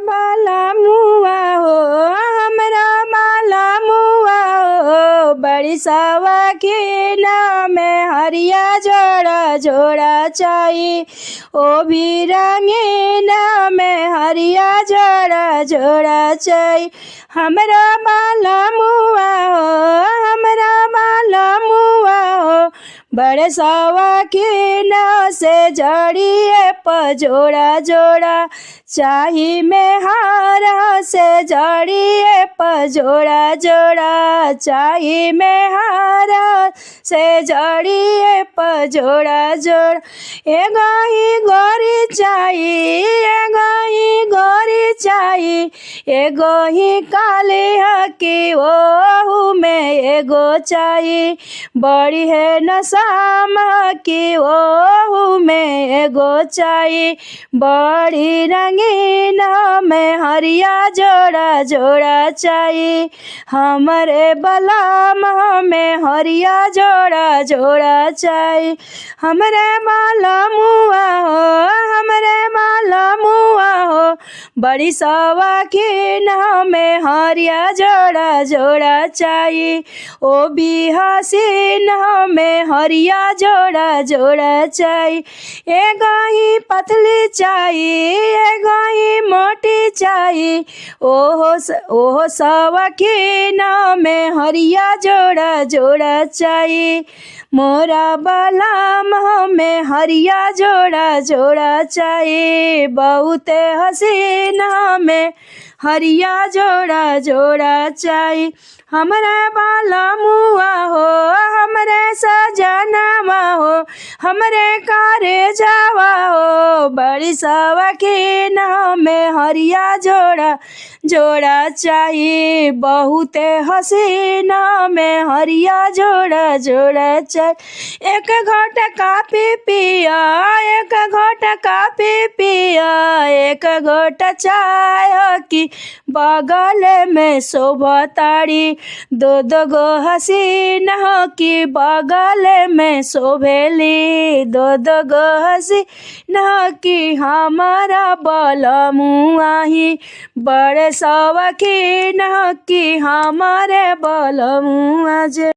बाला मुआ हो, हमरा बाला मुआ हो, बड़ी शौकीन में हरिया जोड़ा जोड़ा चाही, ओ भी रंगीन में हरिया जोड़ा जोड़ा चाही। हमरा बाला मुआ हो, हमरा बाला मुआ हो, बड़े शौकीन से जड़िए पर जोड़ा जोड़ा चाही में हारा से जड़िए पर जोड़ा जोड़ा चाही में हारा से जड़िए पर जोड़ा जोड़ा। एगो ही गोरी चाही, एगो ही गोरी चाही, एगो ही काली हकी ओहू में एगो चाही, बड़ी है नसाम की ओहू में एगो चाही, बड़ी रंगीन में हरिया जोड़ा जोड़ा चाही, हमरे बलाम में हरिया जोड़ा जोड़ा चाही। हमरे बाला मुआ हो, हमरे बाला मुआ हो, बड़ी शौकीन में हरिया जोड़ा जोड़ा चाही, ओ भी हसीन में हरिया जोड़ा जोड़ा चाही। एगो ही पतली चाही, एगो ही मोटी चाही, ओहो शौकीन में हरिया जोड़ा जोड़ा चाही, मोरा बलाम में हरिया जोड़ा जोड़ा चाही, बहुते हसीन में हरिया जोड़ा जोड़ा चाही। हमरे बाला मुआ हो, हमरे सजनवा हो, हमरे कारे जावा हो, बड़ी शौकीन में हरिया जोड़ा जोड़ा चाही, बहुते हसीन में हरिया जोड़ा जोड़ा चाही। एक घोट काफी पिया, एक घोट काफी पिया, एक घोट चाय की बगल में शोभताड़ी, दो दो गो हसीन की बगल में शोभेली, दो दो गो हसीन की हमारा बलमुआ ही, बड़े शौकीन की हमारे बलमुआ जे।